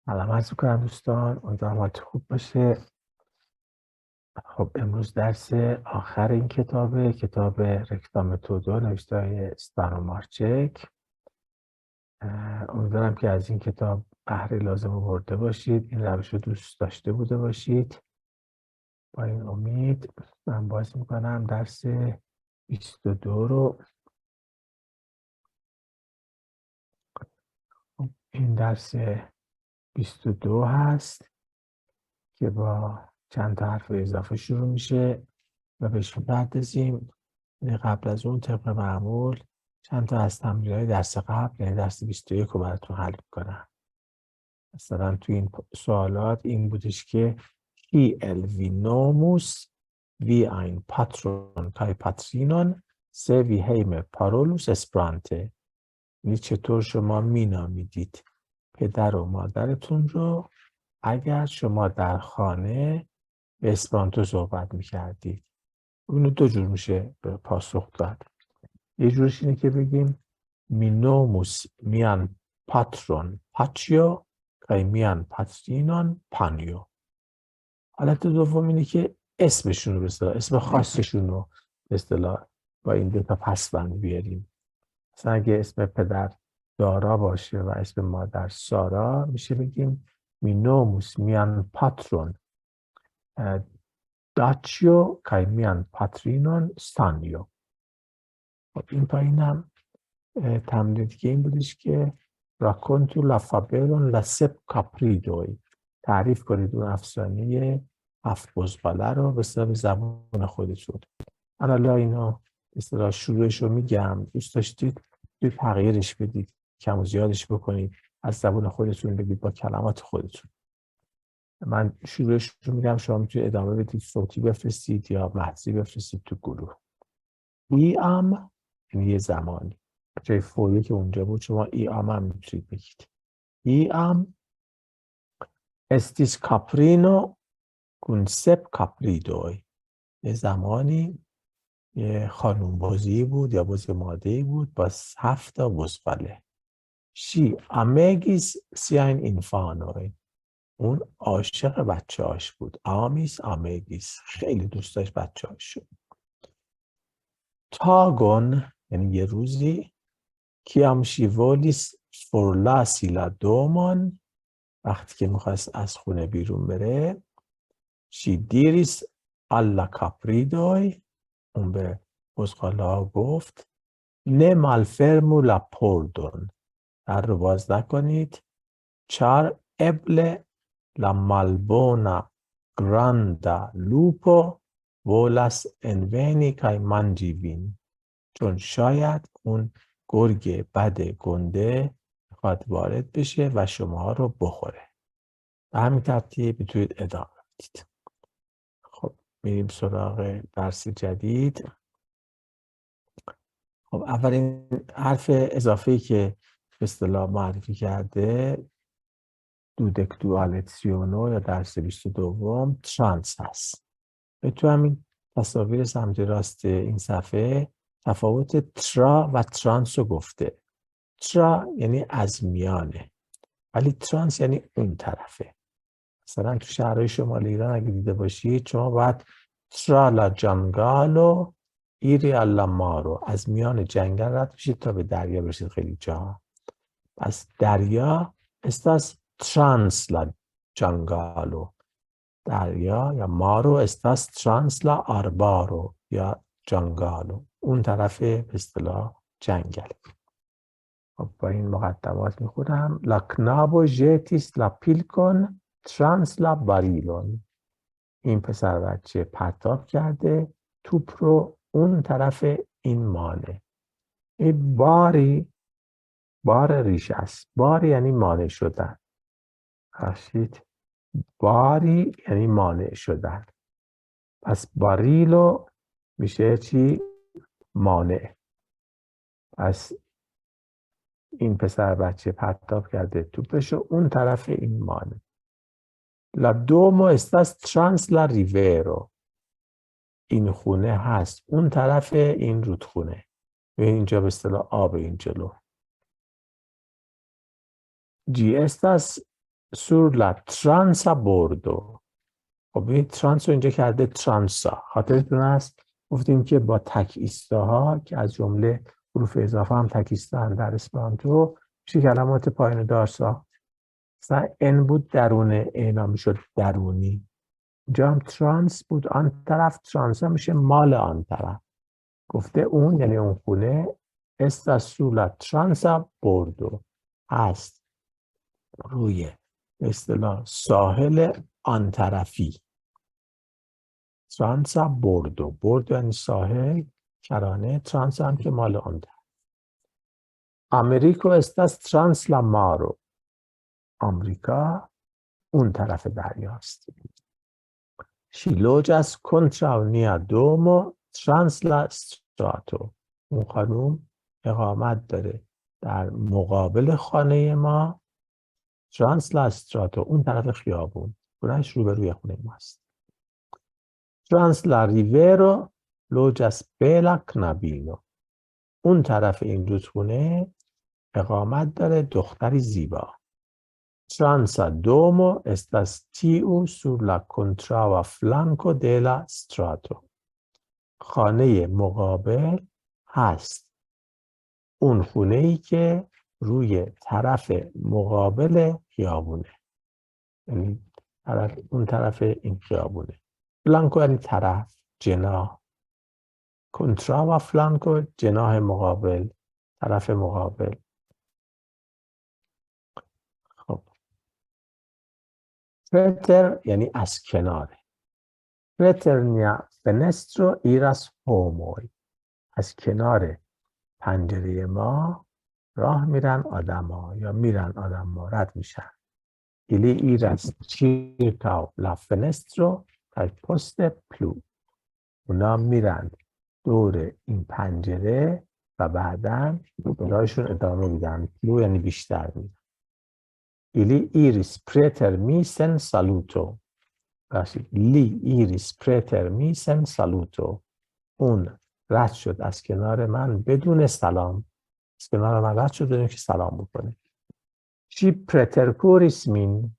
سلام عرض می‌کنم دوستان، امیدوارم حالتون خوب باشه. خب امروز درس آخر این کتاب رکتام تودو نوشته های استانومارچک. امیدوارم که از این کتاب بهره لازم رو برده باشید، این روش رو دوست داشته بوده باشید. با این امید من باز میکنم درس 22 رو. این درس 22 هست که با چند تا حرف اضافه شروع میشه و بهش می‌پردازیم. قبل از اون طبق معمول چند تا از تمرین‌های درس قبل، یعنی درس 21 رو براتون حل می‌کنم. مثلا تو این سوالات این بودش که kiel vi nomus vi ein patron kai patrinon se vi heime parolus esperante. یعنی چطور شما مینامیدید پدر و مادرتون رو اگر شما در خانه به اسپرانتو صحبت می‌کردید. اینو دو جور میشه به پاسخ داد. یه جورش اینه که بگیم مینوموس میان پاترون پاچیو کای میان پاترینون پانیو. حالت دوم اینه که اسمشون رو به اصطلاح اسم خاصشون رو به اصطلاح با این دو تا پسوند بیاریم. مثلا اگه اسم پدر دارا باشه و اسم مادر سارا میشه بگیم مینوموس میان پاترون داچیو کای میان پاترینون سانیو. این پایینم تمرین دیگه این بودش که راکونتو لافابرون لسپ کاپریدوی، تعریف کنید اون افسانه 7 بزغاله رو به زبان خودتون. من حالا اینو به اصطلاح شروعش رو میگم، دوست داشتید تغییرش بدید، کم و زیادش بکنید، از زبان خودتون بگید با کلمات خودتون. من شروعش رو میگم، شما میتونید ادامه بدید، صوتی بفرستید یا متنی بفرستید تو گروه. ام یعنی یه زمانی، جای فوری که اونجا بود شما ام هم میتونید بگید. ام استیس کاپرینو کنسپ کاپریدوی، یه زمانی یه خانوم بازی بود یا بازی مادهی بود با 7 تا بزغاله. شی امگیس سیاین اینفانوی، اون عاشق بچه هاش بود. آمیس امگیس، خیلی دوست داشت بچه هاش. تاگون یعنی یه روزی، کیام شیولیس فورلاسی لا دومان، وقتی که میخواست از خونه بیرون بره، شی دیریس alla کاپریدوی، اون به بزغاله ها گفت نه مالفرمو لا پوردون، در رو باز نکنید، چار ابل لا مالبونا گراندا لوپو وولاس انوینی کای منجیوین، چون شاید اون گرگ بد گنده میخواد وارد بشه و شما رو بخوره. به همین ترتیب میتونید ادامه بدید. خب میریم سراغ درس جدید. خب اولین حرف اضافه‌ای که به اصطلاح معرفی کرده دودکتوالتسیونو یا درس 22 ترانس هست. تو همین تصاویر سمت راست این صفحه تفاوت ترا و ترانس رو گفته. ترا یعنی از میانه، ولی ترانس یعنی اون طرفه. مثلا تو شهرهای شمال ایران اگه دیده باشید شما باید ترا لا جانگالو ایری الا مارو، از میان جنگل رد بشید تا به دریا برسید. خیلی جا پس دریا استاس ترانس لا جانگالو، دریا یا مارو استاس ترانس لا آربارو یا جانگالو، اون طرف به اصطلاح جنگل. خب با این مقدمات میخونم. لا کنابو ژتیس لا پیلکون ترانس لا باریلون، این پسر بچه پرتاب کرده توپ رو اون طرف این مانع. این بار ریشه است. بار یعنی مانع شدن. هستید؟ باری یعنی مانع شدن. پس باریلو میشه چی؟ مانع. پس این پسر بچه پرتاب کرده توپشو اون طرف این مانع. لا دومو استاس ترانس لا ریویرو، این خونه هست اون طرف این رودخونه. اینجا به اصطلاح آب این جلو. جی استاس sur la transa bordo. خب این ترانس رو اینجا کرده ترانسا. خاطرتون هست گفتیم که با تک ایستاها که از جمله حروف اضافه هم تک ایستا در اسپرانتو میشه کلمات پایین دارسا. مثلا ان بود درونه، اینا میشد درونی. اینجا هم ترانس بود، آن طرف ترانسا میشه مال آن طرف. گفته اون یعنی اون خونه استا سولا ترانسا بوردو، هست روی به اصطلاح ساحل آن طرفی. ترانسا بوردو، بوردو یعنی ساحل، کرانه، ترانسا هم که مال آن طرف. امریکو استاس ترانس لا مارو، آمریکا اون طرف دریاست. شیلوجاس کنتراونیا دومو ترانس لا استراتو، اون خانوم اقامت داره در مقابل خانه ما، ترانس لا استراتو اون طرف خیابون، خونهش روبروی خونه ماست. ترانس لا ریورو لوجاس بلا کنابینو، اون طرف این رودخونه اقامت داره دختری زیبا. ترانسا دومو استاس تیو سور لا کنتراوا فلانکو دیلا استراتو، خانه مقابل هست اون خونه‌ای که روی طرف مقابل خیابونه، یعنی اون طرف این خیابونه. فلانکو یعنی طرف، جناح. کنتراوا فلانکو جناح مقابل، طرف مقابل. خب پرتر یعنی از کناره. پرترنیا فنسترو ایراس هوموی، از کنار پنجره ما راه میرن آدما یا میرن آدما، رد میشن. ایلی ایراس چیرکاو لا فنسترو تای پست پلو، اونا میرن دور این پنجره و بعداً راهشون ادامه میدن. پلو یعنی بیشتر میدن. ایلی ایریس پرتر میسن سالوتو، لی ایریس پرتر میسن سالوتو، اون رد شد از کنار من بدون سلام، از کنار من رد شد بدون که سلام بکنه. شی پرترکوریس مین،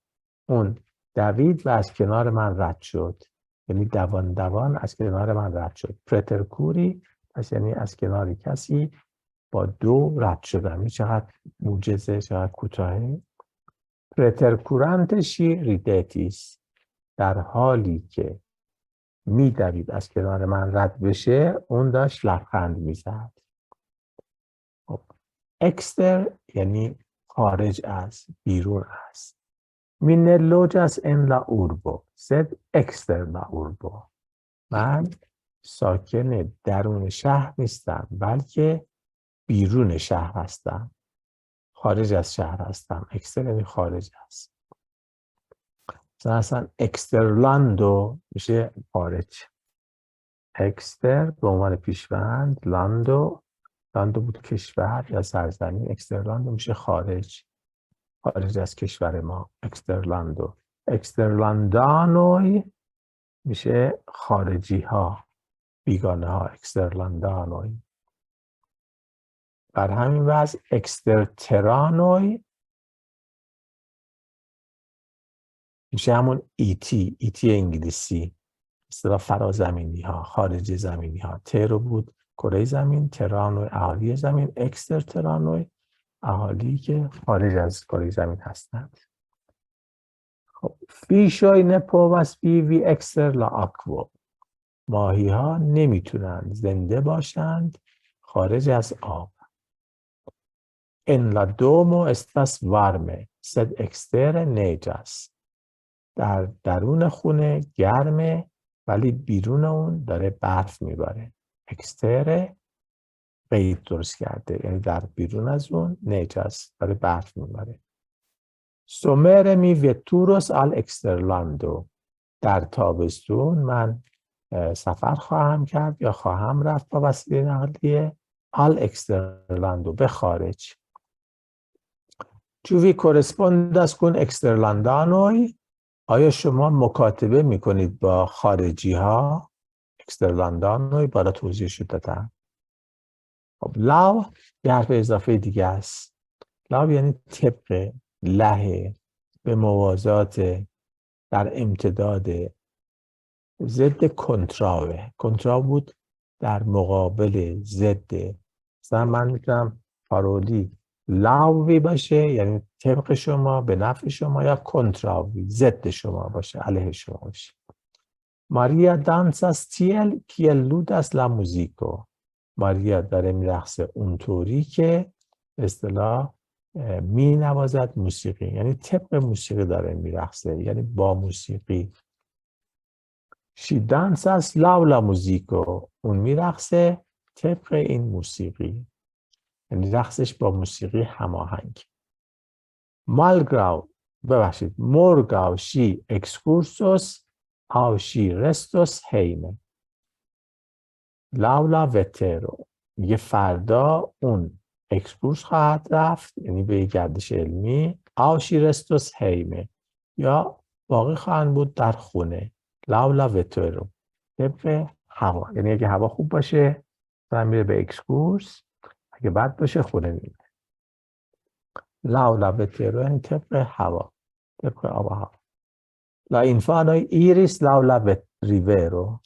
اون دوید و از کنار من رد شد، یعنی دوان دوان از کنار من رد شد. پرترکوری پس یعنی از کنار کسی با دو رد شدن. این چقدر موجزه، چقدر کوتاهه. پرترکورانت شی ریدتیس، در حالی که میدوید از کنار من رد بشه اون داشت لبخند میزد. اکستر یعنی خارج از، بیرون از. مینلوجاس ان لا اوربو سد اکستر لا اوربو، من ساکن درون شهر نیستم بلکه بیرون شهر هستم، خارج از شهر هستم. اکستر یعنی خارج از. مثلا اکسترلاندو میشه خارج. اکستر به عنوان پیشوند، لاندو بود کشور یا سرزمین، اکسترلاندو میشه خارج، خارج از کشور ما. اکسترلاندو. اکسترلاندانوی میشه خارجی ها، بیگانه ها. اکسترلاندانوی. بر همین وضع اکسترترانوی میشه همون ایتی انگلیسی، اصطلاح فرازمینی ها، خارج زمینی ها. ترو بود کره زمین، ترانوی اهالی زمین، اکسترترانوی اهالی که خارج از کره زمین هستند. خب فیشوی نپووس بیوی اکستر لا آکوو، ماهی ها نمیتونند زنده باشند خارج از آب. ان لا دومو استاس وارمه سد اکستر نیجاس، در درون خونه گرمه ولی بیرون اون داره برف میباره. اکستر قید درست کرده یعنی در بیرون از اون، نیجاس داره برف میباره. سومر می ویتوروس آل اکسترلاندو، در تابستون من سفر خواهم کرد یا خواهم رفت با وسیله نقلیه آل اکسترلاندو، به خارج. چووی کورسپونداس کن اکسترلاندانوی، آیا شما مکاتبه میکنید با خارجی ها؟ اکسترلاندانوی بالا توضیح شد دادم. خب لاو یه حرف اضافه دیگه است. لاو یعنی طبق، لحه، به موازات در امتداد ضد کنتراوه. کنترا بود در مقابل ضد. مثلا من میتونم پارولی لاوی باشه، یعنی طبق شما، به نفع شما، یا کنتراوی ضد شما باشه، علیه شما باشه. ماریا دانساس تیل کیل لوداس لا موزیکو. ماریا داره میرقصه اونطوری که به اصطلاح می نوازد موسیقی، یعنی طبق موسیقی داره میرقصه، یعنی با موسیقی. شی دانساس لاو لا موزیکو. اون میرقصه طبق این موسیقی، یعنی رقصش با موسیقی هماهنگ. مالگراو، ببخشید، مورگاو شی اکسکورسوس آو شی رستوس هیمه. لاولا وترو، میگه فردا اون اکسکورس خواهد رفت، یعنی به گردش علمی. آو شی رستوس هیمه، یا باقی خواهند بود در خونه. لاولا وترو، طبق هوا، یعنی اگه هوا خوب باشه مثلا میره به اکسکورس، اگه بد باشه خونه میره. لاولا وترو یعنی طبق هوا، طبق آب و هوا. لا اینفانوی ایریس لاولا ریورو.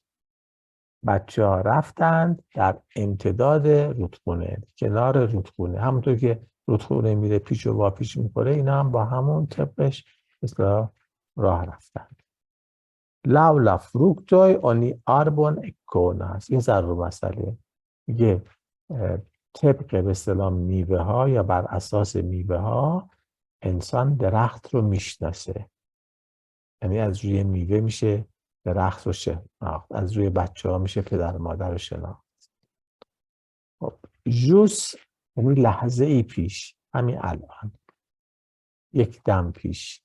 بچه ها رفتند در امتداد رودخونه، کنار رودخونه. همونطور که رودخونه میره پیش و واپیش میخوره، اینا هم با همون طبقش مثلا راه رفتند. لاولا فروکتوی اونی آربون اکوناس. این ضرب مسئله میگه طبق به اصطلاح میوه ها یا بر اساس میوه ها انسان درخت رو میشناسه. یعنی از روی میوه میشه درخت رو شناخت، از روی بچه ها میشه پدر مادر رو شناخت. جوس یعنی لحظه ای پیش، همین الان، یک دم پیش.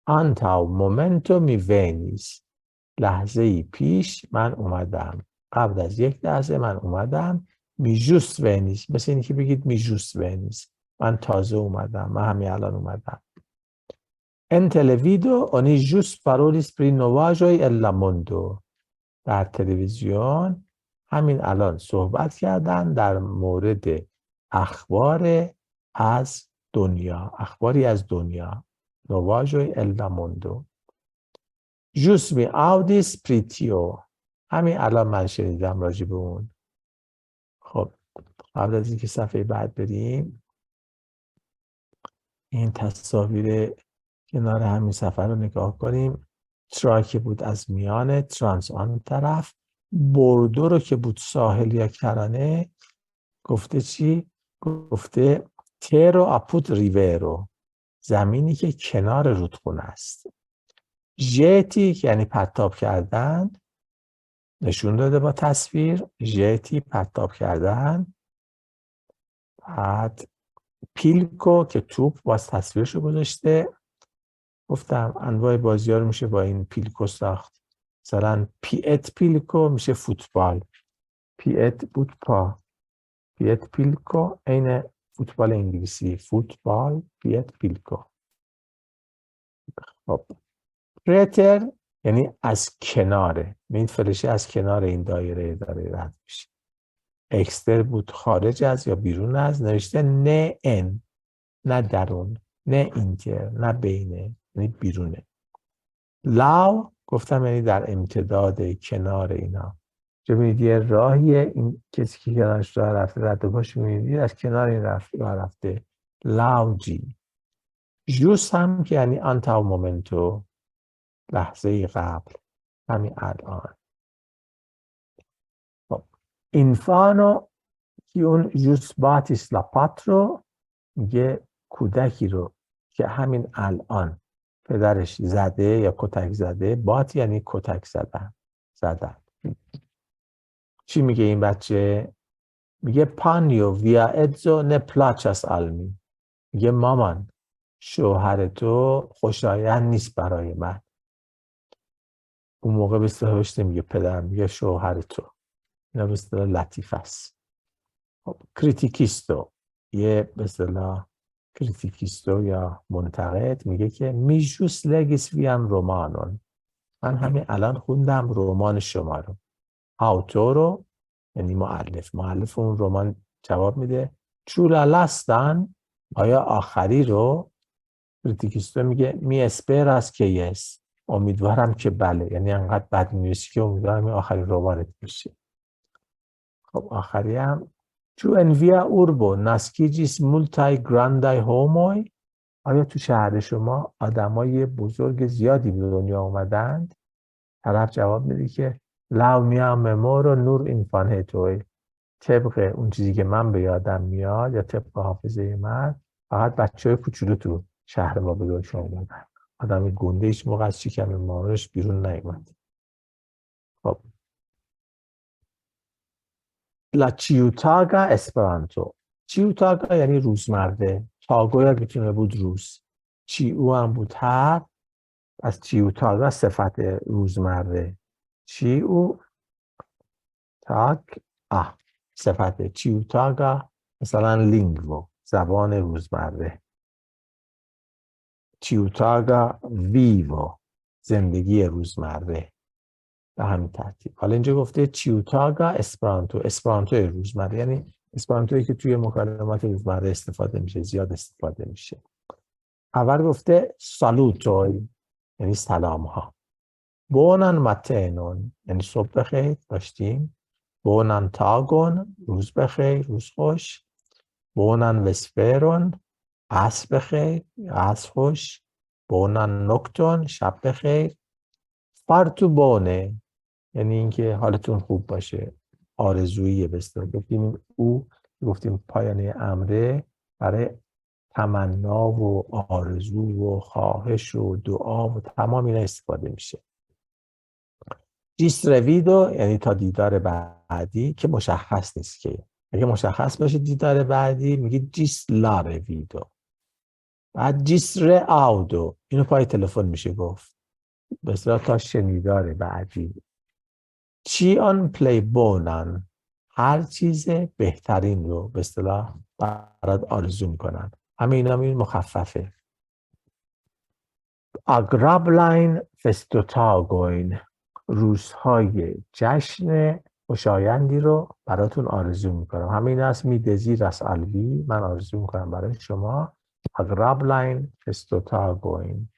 آنتاو مومنتو می وینیس. لحظه ای پیش من اومدم، قبل از یک لحظه من اومدم. می جوس وینیس، مثل اینی که بگید می جوس وینیس، من تازه اومدم، من همین الان اومدم. ان تلویدو اونی جوس پارولیس پری نواژوی الا موندو. در تلویزیون همین الان صحبت کردن در مورد اخبار از دنیا، اخباری از دنیا. نواژوی الا موندو. جوس می آودیس پریتیو. همین الان من شنیدم راجع به اون. خب قبل از اینکه صفحه بعد بریم، این تصاویر کنار همین صفحه رو نگاه کنیم. تراک بود از میان، ترانس آن طرف. بوردو رو که بود ساحل یا کرانه، گفته چی؟ گفته ترو اپوت ریورو، زمینی که کنار رودخونه است. ژتی یعنی پرتاب کردن، نشون داده با تصویر. ژتی پرتاب کردن. بعد پیلکو که توپ، باز تصویرشو گذاشته. گفتم انواع بازی ها رو میشه با این پیلکو ساخت. مثلا پیت پیلکو میشه فوتبال. پیت بود پا. پیت پیلکو عین فوتبال انگلیسی. فوتبال پیت پیلکو. خب پرتر یعنی از کناره، این فلشه از کنار این دایره داره رد میشه. اکستر بود خارج از یا بیرون از. نوشته نه ان، نه درون، نه اینتر، نه بینه، یعنی بیرونه. لاو گفتم یعنی در امتداد، کنار اینا. چه می‌بینید یه راهیه، این کسی که کنارش راه رفته، رد پاش می‌بینید از کنار این راه رفته. لاو جی. جوس هم که یعنی آنتاو مومنتو، لحظه قبل، همین الان. خب اینفانو که اون جوس باتیس لا پاترو، میگه کودکی رو که همین الان پدرش زده یا کتک زده. بات یعنی کتک زدن. چی میگه این بچه؟ میگه پانیو ویا ادزو نه پلاچاس آلمی. میگه مامان شوهر تو خوشایند نیست برای من. اون موقع به اصطلاحش نمیگه پدر، میگه شوهر تو. اینا به اصطلاح لطیف است. کریتیکیستو، یه به اصطلاح کریتیکیستو یا منتقد، میگه که میجوس لگیس ویان رومانون. من همین الان خوندم رمان شما رو. آوتورو یعنی مؤلف اون رمان جواب میده چولا لاستان، آیا آخری رو؟ پرتیکستو میگه می اسپراس که یس، امیدوارم که بله، یعنی انقدر بد می‌نویسی که امیدوارم این آخری روبارت بشه. خب آخری هم تو انویا اوربو ناسکیجیس مولتای گراندای هوموی، آیا تو شهر شما آدمای بزرگ زیادی به دنیا اومدند؟ طرف جواب میده که لاو میام ممورو نور اینفان توی، طبق اون چیزی که من به یادم میاد یا طبق حافظه من فقط بچه‌های کوچولو تو شهر ما به دنیا اومدن. آدم گنده هیچ موقع از شکم مادرش بیرون نیومد. خب لا چیوتاگا اسپرانتو، چیوتاگا یعنی روزمره، تاگو یا میتونه بود روز، چیو هم بود هر، از چیوتاگا صفت روزمره، چیو تاگ صفت چیوتاگا مثلا لینگوو زبان روزمره، چیوتاگا ویوو زندگی روزمره، به همین ترتیب. حالا اینجا گفته چیوتاگا اسپرانتو، اسپرانتو روزمره یعنی اسپرانتویی که توی مکالمات روزمره استفاده میشه، زیاد استفاده میشه. اول گفته سالوتوی یعنی سلام ها، بونان ماتینون یعنی صبح بخیر داشتیم، بونان تاگون روز بخیر روز خوش، بونان وسپرون عصر بخیر عصر خوش، بونان نوکتون شب بخیر، فارتو بونه یعنی اینکه حالتون خوب باشه، آرزویی به اصطلاح. گفتیم پایانه امره برای تمنا و آرزو و خواهش و دعا و تمام اینا استفاده میشه. جیس رویدو یعنی تا دیدار بعدی که مشخص نیست که، اگه مشخص باشه دیدار بعدی میگی جیس لا رویدو. بعد جیس ر آودو اینو پای تلفن میشه گفت، به اصطلاح تا شنیدار بعدی. چی آن پلی بونن هر چیز بهترین رو به اصطلاح برات آرزو میکنن، همه اینا این مخففه. اگرابلاین فستوتاگوین روزهای جشن خوشایندی رو براتون آرزو میکنم، همه اینا از میدزی رس البی من آرزو میکنم برای شما. اگرابلاین فستوتاگوین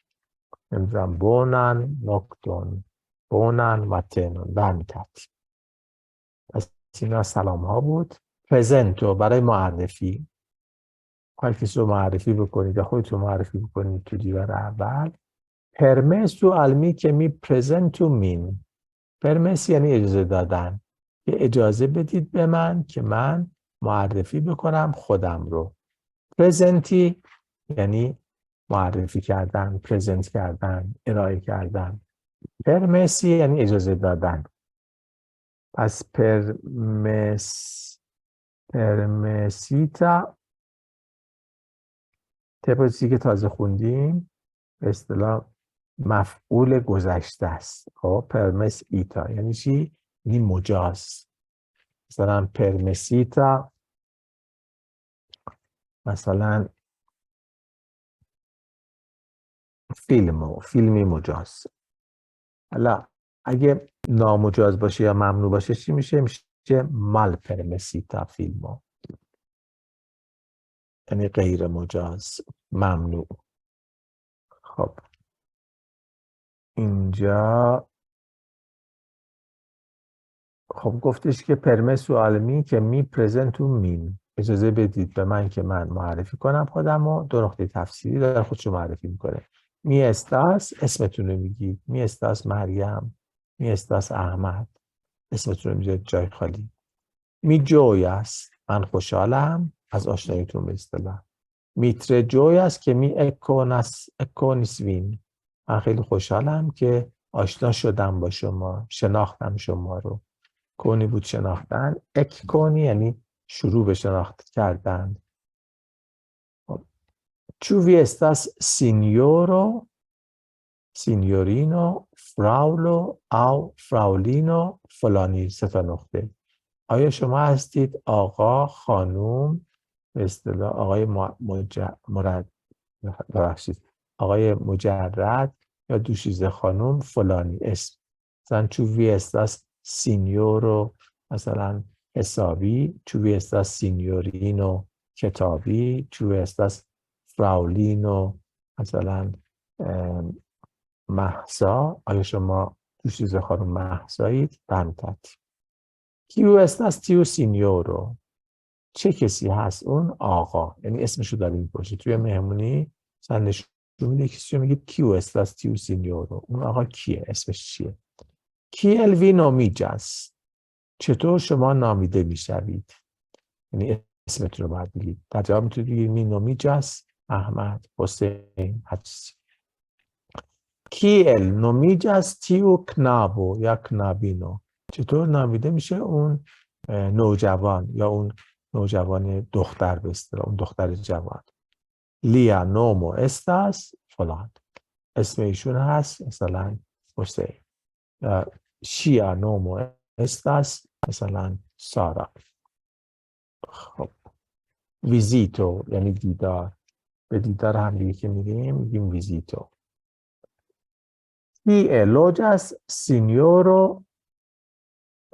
نمیدونم بونن نوکتون بونن ماتنون به همین ترتیب. پس اینا سلام ها بود. پرزنتو برای معرفی، هر کسی رو معرفی بکنید یا خودتون معرفی بکنید تو دیوار اول. پرمسو علمی که می پرزنتو مین، پرمس یعنی اجازه دادن، که اجازه بدید به من که من معرفی بکنم خودم رو. پرزنتی یعنی معرفی کردن، پرزنت کردن، ارائه کردن. پرمسی یعنی اجازه دادن. پس پرمسیتا طبق چیزی که تازه خوندیم به اصطلاح مفعول گذشته است. خب پرمس ایتا یعنی چی؟ یعنی مجاز. مثلا پرمسیتا مثلا فیلمی مجاز. حالا اگه نامجاز باشه یا ممنوع باشه چی میشه؟ میشه مال پرمسیتا فیلمو، یعنی غیر مجاز، ممنوع. خب اینجا خب گفتش که پرمسو علمی که می پرزنتو مین، اجازه بدید به من که من معرفی کنم خودم و دو نقطه تفسیری داره خودشو معرفی میکنه. می استاس اسمتون رو میگید، می استاس مریم، می استاس احمد، اسمتون رو میگید جای خالی. می جوی است من خوشحالم از آشناییتون به اصطلاح. میتر جوی است که می اکونیسوین، من خیلی خوشحالم که آشنا شدم با شما، شناختم شما رو. کونی بود شناختن، اک کونی یعنی شروع به شناخت کردن. چو وی استاس سینیورو سینیورینو فراولو او فراولینو فلانی، سه تا نقطه. آیا شما هستید آقا خانوم، به اصطلاح آقای آقای مجرد یا دوشیزه خانوم فلانی اسم. مثلا چو وی استاس سینیورو مثلا حسابی، چو وی استاس سینیورینو کتابی، چو وی استاس فراولینو مثلا مهسا، آیا شما دوشیزه خانم مهسایید؟ به همین ترتیب. کیو استاس تیو سینیورو، چه کسی هست اون آقا، یعنی اسمشو داریم میپرسید. توی مهمونی مثلا نشون میده کسی رو، میگید کیو استاس تیو سینیورو، اون آقا کیه، اسمش چیه. کی الوی نومیجاس، چطور شما نامیده میشوید، یعنی اسمتون رو باید بگید. در جواب میتونید بگید می نومیجاس احمد، حسین، هرچیزی. کیل نومیجاس تیو کنابو یا کنابینو، چطور نامیده میشه اون نوجوان یا اون نوجوان دختر، به اصطلاح اون دختر جوان. لیا نومو استاس فلان، اسم ایشون هست مثلا حسین. شیا نومو استاس مثلا سارا. خب ویزیتو یعنی دیدار، به دیدار هم دیگه که میگیم ویزیتو. کی لوجاس سینیورو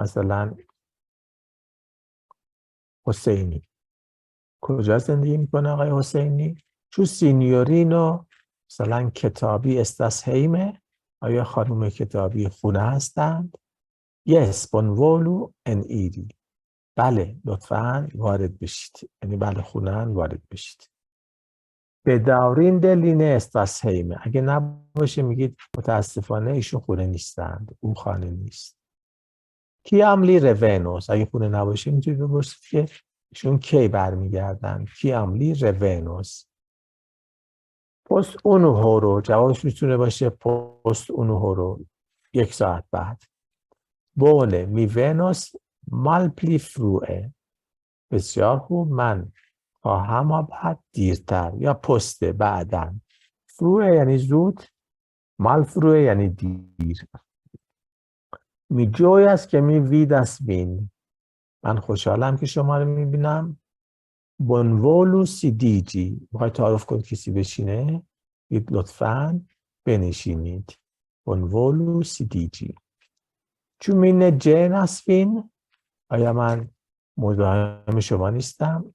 مثلا حسینی، کجا زندگی میکنه آقای حسینی؟ چو سینیورینو مثلا کتابی استاس هیمه، آیا خانم کتابی خونه هستند؟ یس بونولو ان ایری، بله لطفاً وارد بشید، یعنی بله خونه‌ان وارد بشید. بداورین دلینه استاس هیمه، اگه نباشه میگید متاسفانه ایشون خونه نیستند، اون خانه نیست. کیاملی رونوس، اگه خونه نباشه میتونید بپرسید که ایشون کی برمیگردن. کیاملی رونوس. پست اونو هورو، جوابش میتونه باشه پست اونو هورو، 1 ساعت بعد. بونه می ونوس مال پلی فروه، بسیار خوب، من خواهم بعد دیرتر، یا پست بعدن. فروه یعنی زود، مال فروه یعنی دیر. می جوی است که می ویدست بین، من خوشحالم که شما رو میبینم. بونولو سی دیجی، میخوای تعارف کنید کسی بشینه، بگید لطفاً بنشینید. بونولو سی دیجی. چون مینه جن اسفین، آیا من مزاحم شما نیستم؟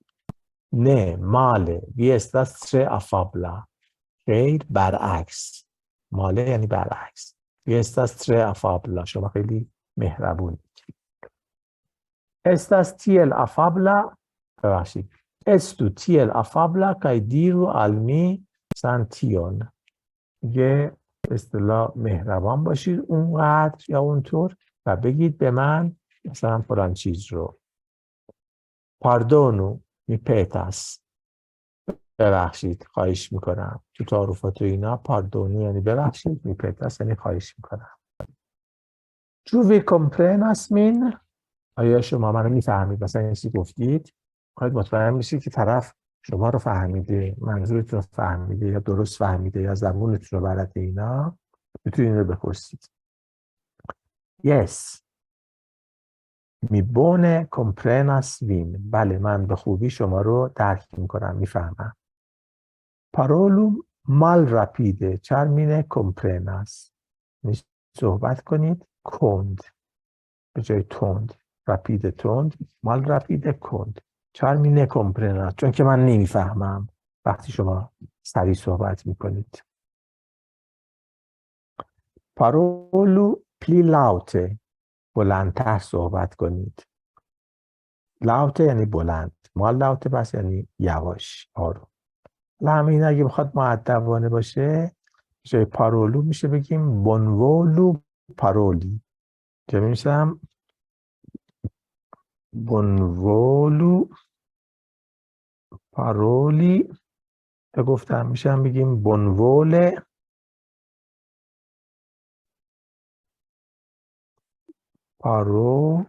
نه ماله وی استاس تره افابلا، خیر برعکس، ماله یعنی برعکس، وی استاس تره افابلا، شما خیلی مهربونید. استاس تیل افابلا، ببخشید، استو تیل افابلا کای دیرو المی سانتیون، یه اصطلاح مهربان باشید اونقدر یا اونطور و بگید به من مثلا فلان چیز رو. پاردونو می پیتاس، ببخشید، خواهش میکنم. تو تعارفات و اینا پاردونو یعنی ببخشید، می پیتاس یعنی خواهش میکنم. جووی کمپرناس مین، آیا شما منو میفهمید؟ مثلا این چیزی گفتید، خواهید مطمئن بشید که طرف شما رو فهمیده، منظورتون رو فهمیده یا درست فهمیده یا زبونتون رو بلده. اینا میتونید این رو بپرسید. Yes می بونه کمپرناس وین، بله من به خوبی شما رو درک میکنم، میفهمم. پارولو مال راپیده چرمینه کمپرناس، صحبت کنید کند به جای تند. راپیده تند، مال راپیده کند. چرمینه کمپرناس، چون که من نمیفهمم وقتی شما سریع صحبت میکنید. پارولو پلی لاوته، بلندتر صحبت کنید. لاوته یعنی بلند، مال لاوته پس یعنی یواش، آروم. همین اگه بخواد مؤدبانه باشه جای پارولو میشه بگیم بونولو پارولی، که میشم بونولو پارولی، تا گفتم میشم بگیم بونول پارولو.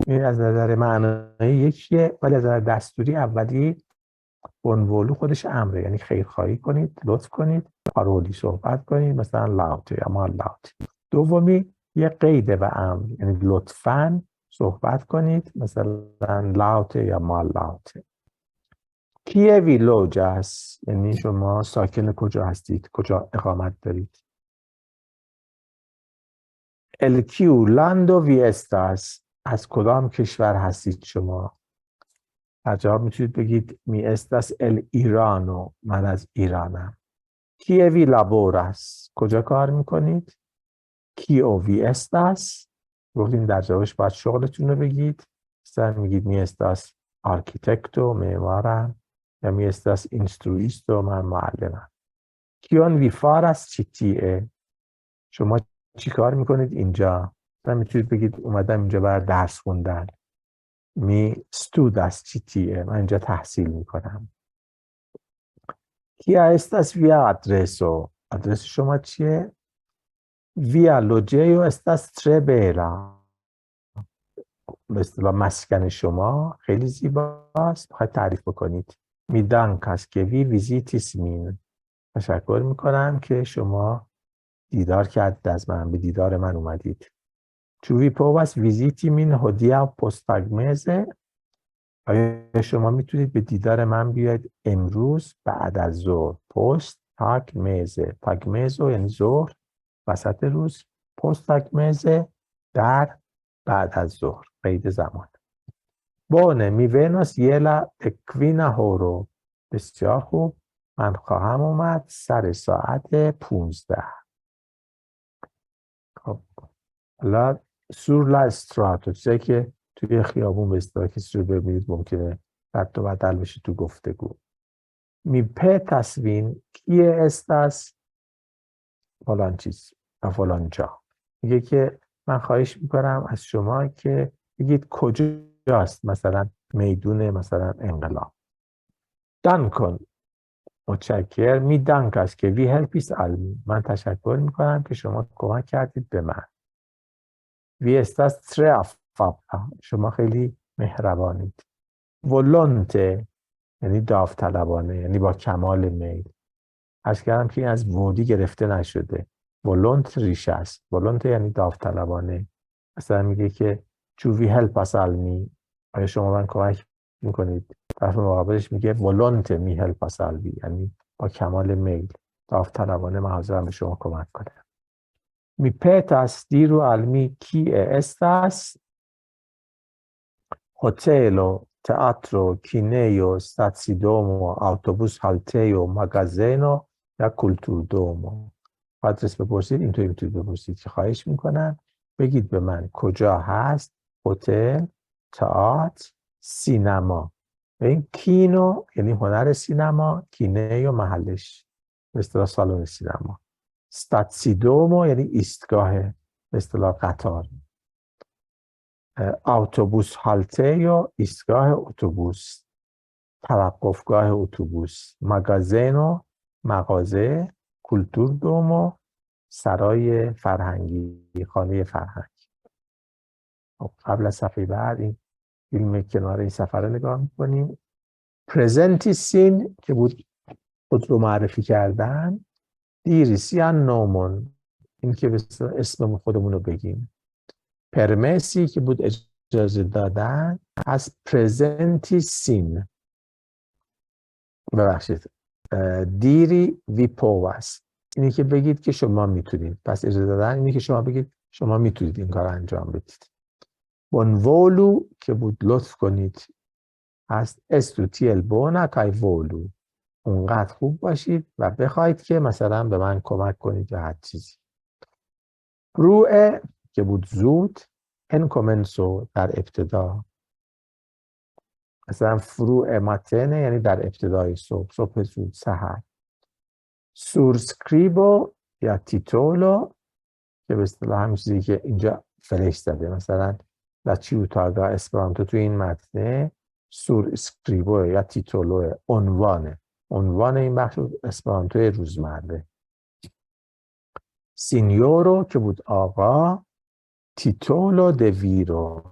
این از نظر معنایی یکیه، ولی از نظر دستوری اولی بونولو خودش امره، یعنی خیرخواهی کنید، لطف کنید. پارولی صحبت کنید، مثلا لاوته یا مال لاوته. دومی یه قیده و امر، یعنی لطفاً صحبت کنید، مثلا لاوته یا مال لاوته. کیه ویلوج است، یعنی شما ساکن کجا هستید، کجا اقامت دارید. الکیو لاندو وی استاس، از کدام کشور هستید شما. در جواب میتونید بگید می estas el ایرانو، من از ایرانم. kie vi laboras، کجا کار میکنید؟ kio vi estas، گفتیم در جوابش باید شغلتون رو بگید. مثلا میگید می estas arkitekto، معمارم، یا می estas instruisto، من معلمم. kion vi faras ĉi tie، شما چی کار میکنید اینجا؟ مثلا میتونید بگید اومدم اینجا برای درس خوندن. می studas ĉi tie، من اینجا تحصیل میکنم. kia estas via adreso، آدرس شما چیه؟ via loĝejo estas tre bela، به اصطلاح مسکن شما خیلی زیباست، باید تعریف بکنید. می dankas ke vi vizitis min، تشکر میکنم که شما دیدار کردید از من، به دیدار من اومدید. ĉu vi povas viziti min hodiaŭ posttagmeze، آیا شما میتونید به دیدار من بیاید امروز بعد از ظهر؟ پست تاگ میزه، تاگ میزو یعنی ظهر وسط روز، پست تاگ میزه در بعد از ظهر، قید زمان. بونه می ونوس یلا تکوینا هورو، بسیار خوب، من خواهم اومد سر ساعت 15. خب حالا سور لا استراتو، چیزایی که توی خیابون به اصطلاح کسی رو ببینید ممکنه رد و بدل بشه تو گفتگو. می petas vin kie estas فلان چیز و فلان جا، میگه که من خواهش میکنم از شما که بگید کجاست، مثلا میدون مثلا انقلاب. دانکن، متشکر، می دانکس که وی هلپیس آلمی، من تشکر میکنم که شما کمک کردید به من. وی استاس تره افابلا، شما خیلی مهربانید. ولونته یعنی داوطلبانه، یعنی با کمال میل. عرض کردم که این از ودی گرفته نشده، ولونت ریشه است. ولونت یعنی داوطلبانه. مثلا میگه که چو وی هلپاس آلمی، آیا شما من کمک میکنید؟ طرف مقابلش میگه ولونت می هلپاس آلمی، یعنی با کمال میل، داوطلبانه من حاضرم به شما کمک کنم. می petas diru al mi kie estas hotelo, teatro, kinejo, stacidomo, autobus haltejo, magazeno یا kulturdomo. آدرس بپرسید، اینطوری میتونید بپرسید که خواهش میکنم بگید به من کجا هست هتل، تئاتر، سینما. و این کینو یعنی هنر سینما، کینه یا محلش به اصطلاح سالن سینما. استاتسیدومو یعنی ایستگاه به اصطلاح قطار. اتوبوس هالته یا ایستگاه اتوبوس، توقفگاه اتوبوس. ماگازینو مغازه. کولتور دومو سرای فرهنگی، خانه فرهنگ. قبل از صفحه بعد این فیلم کنار این صفحه رو نگاه میکنیم. پرزنتی سین که بود خود رو معرفی کردن. دیریسیان نومون، این که اسم خودمون رو بگیم. پرمسی که بود اجازه دادن. از پرزنتی سین، ببخشید، دیری وی پوواس، اینی که بگید که شما میتونید. پس اجازه دادن اینی که شما بگید شما میتونید این کار انجام بدید. بونولو که بود لطف کنید هست استوتیل بونا کای ولو، اونقدر خوب باشید و بخواید که مثلا به من کمک کنید یا هر چیزی. روع که بود زود. انکومنسو در ابتدا، مثلا فروع ماتنه یعنی در ابتدای صبح، صبح زود، سحر. سورسکریبو یا تیتولو که به اصطلاح همین چیزی که اینجا فلش زده، مثلا لاچیوتاگا اسپرانتو تو این متنه سورسکریبو یا تیتولو عنوان این بخش اسپرانتو روزمره. سینیورو که بود آقا. تیتولو دویرو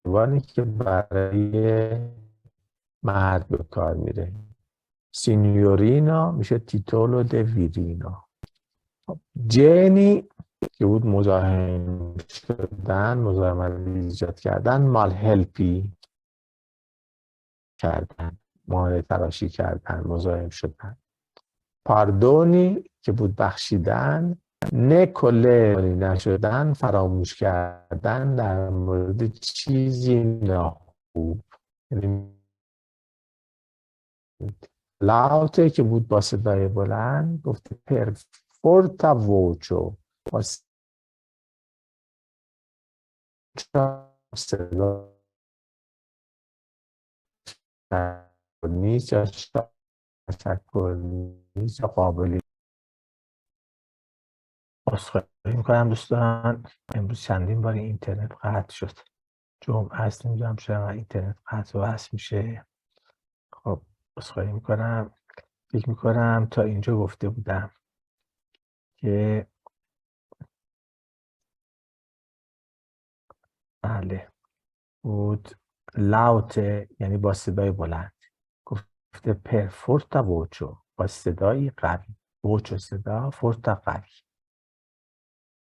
عنوانی که برای مرد به کار میره. سینیورینا میشه تیتولو دویرینو. جنی که بود مزاحم شدن، مزاحمت ایجاد کردن. مال هلپی کردن، مال تراشی کردن، مزاحم شدن. پاردونی که بود بخشیدن. نکله نشدن، فراموش کردن در مورد چیزی ناخوب. یعنی لاوته که بود با صدای بلند، گفته پر فورتا ووچو، با صدا نیست یا تشکر نیست یا قابلی. عذرخواهی میکنم دوستان، امروز چندین بار اینترنت قطع شد. جمعه هست، نمیدونم چرا اینترنت قطع و وصل میشه. خب عذرخواهی میکنم. فکر میکنم تا اینجا گفته بودم که بله بود لاوته یعنی با صدای بلند. گفته پر فورتا ووچو، با صدای قوی. ووچو صدا، فورتا قوی.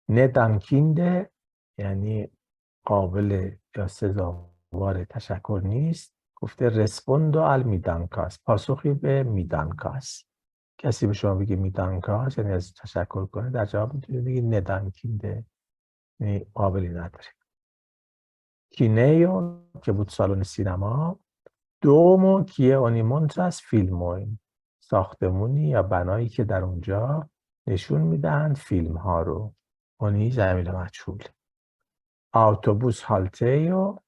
ندانکینده یعنی قابل یا سزاوار تشکر نیست. گفته رسپوندو ال میدانکاس، پاسخی به میدانکاس. کسی به شما بگه میدانکاس یعنی از تشکر کنه، در جواب میتونید بگید ندانکینده، یعنی قابلی نداره. کینیو که بود سالن سینما. دومو کیه اونی مونتراس فیلموین، ساختمونی یا بنایی که در اونجا نشون میدن فیلم ها رو. اونی ضمیر مجهول. اتوبوس هالتیو،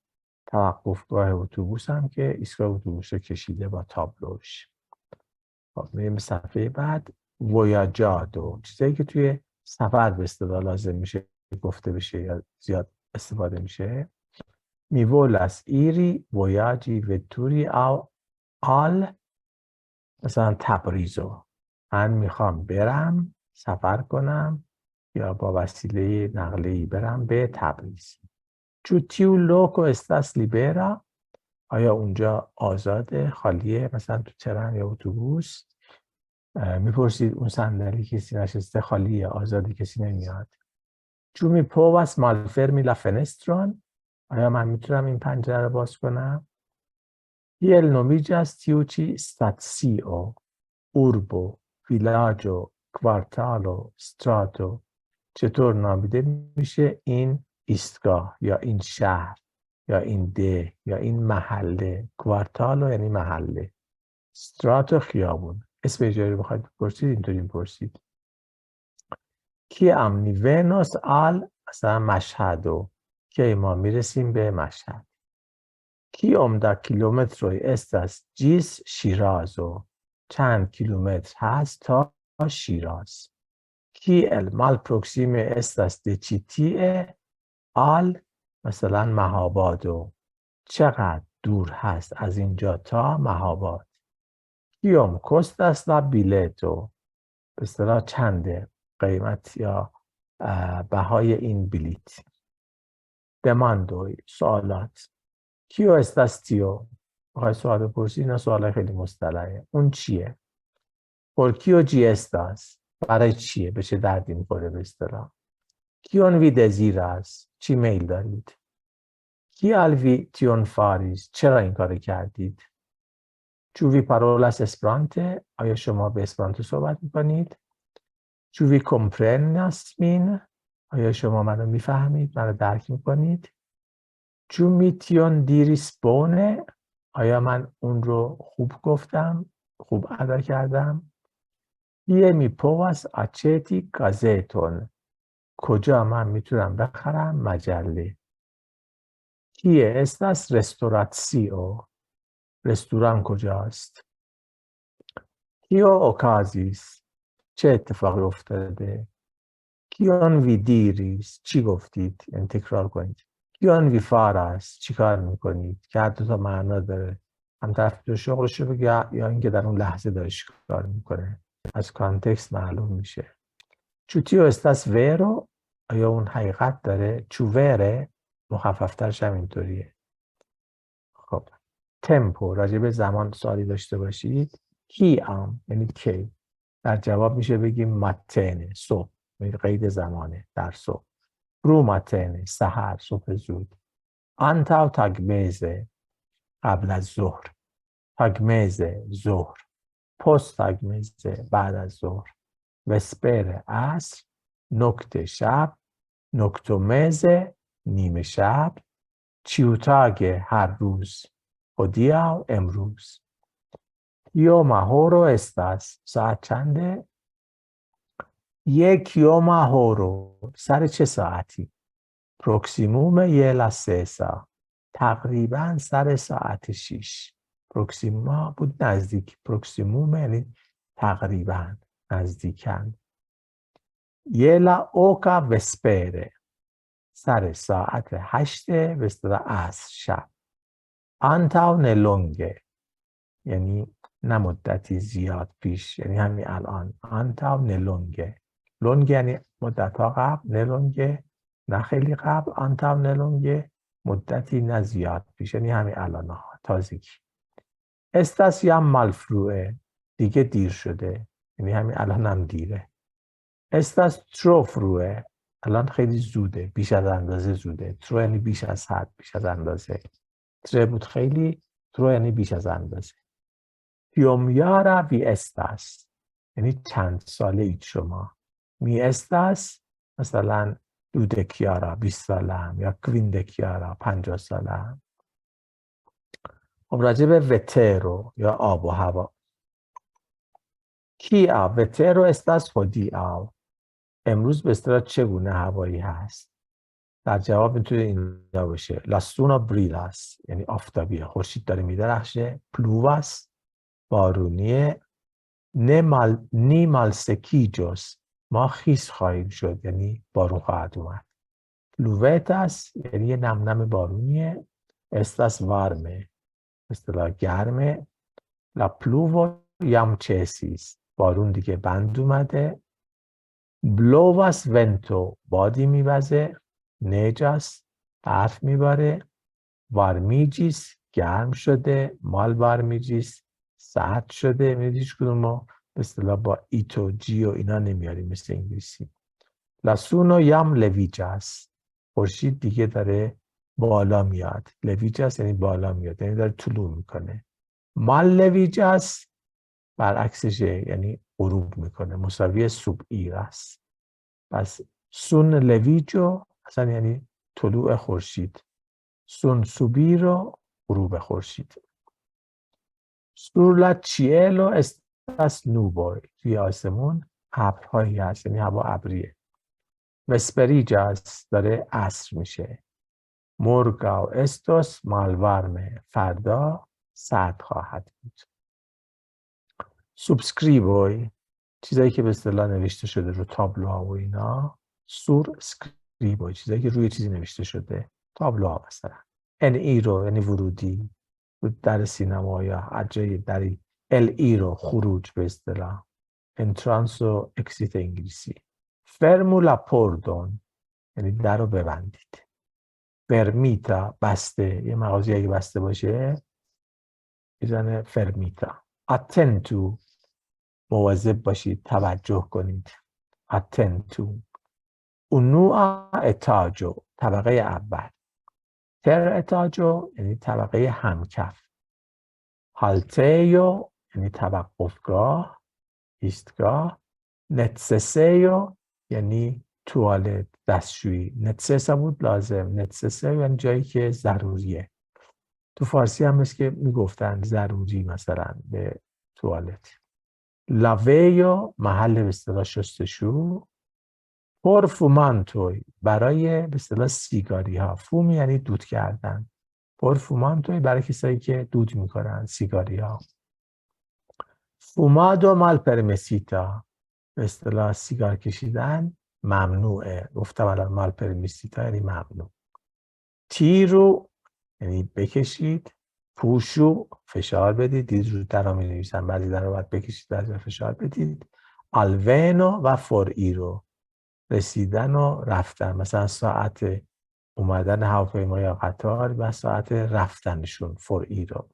توقفگاه اتوبوس هم که ایستگاه اتوبوس رو کشیده با تابلوش. خب میریم به صفحه بعد. ویاجادو، چیزایی که توی سفر به اصطلاح لازم میشه گفته بشه یا زیاد استفاده میشه. میولاس ایری ویاجی وتوری او آل، مثلا تبریزو، من میخوام برم سفر کنم یا با وسیله نقلیه‌ای برم به تبریز. چو تیو لوکو استاس لیبرا، آیا اونجا آزاده، خالیه، مثلا تو ترن یا اتوبوس. میپرسید اون صندلی کسی نشسته خالیه، آزادی، کسی نمیاد. چو می پوواس مالفرمی لا فنسترون، آیا من میتونم این پنجره رو باز کنم. یل نومیجاس تیوچی ستاتسیو، اوربو، ویلاجو، کوارتالو، ستراتو، چطور نامیده میشه این ایستگاه یا این شهر یا این ده یا این محله. کوارتالو یعنی محله، ستراتو خیابون. اسم جایی رو بخواید بپرسید اینطوری بپرسید. کی امنی ونوس آل، مثلا مشهدو، کی ما میرسیم به مشهد. کی امدا کیلومتروی استاس جیس شیرازو، چند کیلومتر هست تا شیراز. کی المال پروکسیم استاس دچیتیه آل، مثلا مهابادو، چقدر دور هست از اینجا تا مهاباد. کیوم کوستاس لا بیلیتو، به اصطلاح چنده قیمت یا بهای این بلیت. دماندوی، سوالات. کیو استاس تیو، بخوای سوال بپرسی، اینا سوال خیلی مصطلحه. اون چیه؟ پر کیو جی استاس، برای چیه، به چه دردی میخوره به اصطلاح. کیون وی دزیراس، چی میل دارید. کی الوی تیون فاریز، چرا این کار کردید. چووی پارولاس اسپرانته، آیا شما به اسپرانتو صحبت میکنید. چووی کمپرناس مین، آیا شما منو میفهمید، منو درک میکنید. چو میتیون دیریس بونه، آیا من اون رو خوب گفتم، خوب ادا کردم. یه میپواس آچتی گازتون، کجا من میتونم بخرم مجله. کیه استاس رستوراتسیو، رستوران کجاست. کیو اوکازیس، چه اتفاقی افتاده. کیون وی دیریس، چی گفتید، یعنی تکرار کنید. کیون وی فاراس، چی کار میکنید، که هر دو تا معنا داره. هم طرف تو شغلشو بگه یا اینکه در اون لحظه داره چی کار میکنه، از کانتکست معلوم میشه. چوتیو استاس ویرو، آیا اون حقیقت داره. چو وره مخففترش هم اینطوریه. خب تمپو، راجع به زمان سوالی داشته باشید. کی ام یعنی کی، در جواب میشه بگیم ماتنه، صبح، قید زمانه، در صبح. رو ماتنه، سحر، صبح زود. آنتاو تاگمیزه، قبل از ظهر. تاگمیزه، ظهر. پست تاگمیزه، بعد از ظهر. وسپر، عصر. نکته شب، نکتومز نیمه شب، چیوتاگ هر روز، هودیاو امروز. یوما هورو استاس ساعت چنده؟ یک یوما هورو سر چه ساعتی؟ پروکسیموم یه لسه تقریبا سر ساعت 6. پروکسیما بود نزدیک، پروکسیموم یعنی تقریبا نزدیکن. یه لا اوکا وسپره سر ساعت 8 به اصطلاح عصر شب. آنتاو نلونگه یعنی نه مدتی زیاد پیش، یعنی همین الان. آنتاو نلونگه، لونگ یعنی مدت ها قبل، نلونگه نه خیلی قبل، آنتاو نلونگه مدتی نه زیاد پیش، یعنی همین الان ها تازگی. استاسیام مالفروه دیگه دیر شده، یعنی همین الان هم دیره. استاس تروفروه الان خیلی زوده، بیش از اندازه زوده. ترو یعنی بیش از حد، بیش از اندازه. تره بود خیلی، ترو یعنی بیش از اندازه. پیومیارا وی استاس یعنی چند ساله اید شما. می استاس مثلا دودکیارا 20 سالم، یا کویندکیارا 50 سالم. راجع به وترو یا آب و هوا. کیا وترو استاس هودیاو امروز به اصطلاح چگونه هوایی هست؟ در جواب میتونه اینجا باشه لاستونا بریلاس یعنی آفتابیه، خورشید داره میدرخشه. پلوواس بارونیه. نی مالسکیجوس ما خیس خواهیم شد، یعنی بارون خواهد اومد. پلووتاس یعنی یه نم بارونیه. استاس وارمه اصطلاح گرمه. لا پلوو یم چسیس بارون دیگه بند اومده. بلوواس ونتو بادی میوزه. نیجاس برف میباره. وارمیجیس گرم شده. مال وارمیجیس سرد شده. میدید هیچ کدوم ما به اصطلاح با ایتو جی و اینا نمیاریم مثل انگلیسی. لاسونو یم لویجاس خورشید دیگه داره بالا میاد. لویجاس یعنی بالا میاد، یعنی داره طلوع میکنه. مال لویجاس برعکسشه، یعنی غروب میکنه، مساوی سوبئیر است. پس سون لویجو اصلا یعنی طلوع خورشید. سون سوبیرو غروب خورشید. سور چیلو استاس نوبوی توی آسمون ابرهایی هست، یعنی هوا ابریه. وسپریجاس داره عصر میشه. مورگاو استوس مالوارمه فردا سرد خواهد بود. سوبسکریبوی چیزایی که به اصطلاح نوشته شده رو تابلوها و اینا. سور سکریبوی چیزایی که روی چیزی نوشته شده، تابلوها مثلا. ان ایرو یعنی ورودی، در سینما یا هر جای دری. ال ایرو خروج به اصطلاح. انترانس و اکسیت انگلیسی. فرمولا پوردون یعنی در رو ببندید. فرمیتا بسته، یه مغازه اگه بسته باشه میزنه فرمیتا. اتنتو مواظب باشید، توجه کنید. اتنتو. اونوع اتاجو طبقه اول. تر اتاجو یعنی طبقه همکف. هالتیو یعنی توقفگاه، ایستگاه. نتسسیو یعنی توالت، دستشویی. نتسسا بود لازم، نتسسیو یعنی جایی که ضروریه. تو فارسی هم مثل که میگفتن ضروری مثلا به توالت. لاویو محل به اصطلاح شستشو. پرفومانتوی برای به اصطلاح سیگاری ها. فوم یعنی دود کردن. پرفومانتوی برای کسایی که دود میکنن، سیگاری ها. فومادو مال پرمسیتا به اصطلاح سیگار کشیدن ممنوعه. گفتم الان مال پرمسیتا یعنی ممنوع. تیرو یعنی بکشید. پوشو فشار بدید. دید رو درا می نویسن، بعضی در رو باید بکشید، بعضی فشار بدید. آلونو و فور ایرو رسیدن و رفتن، مثلا ساعت اومدن هواپیما یا قطار و ساعت رفتنشون فور ایرو.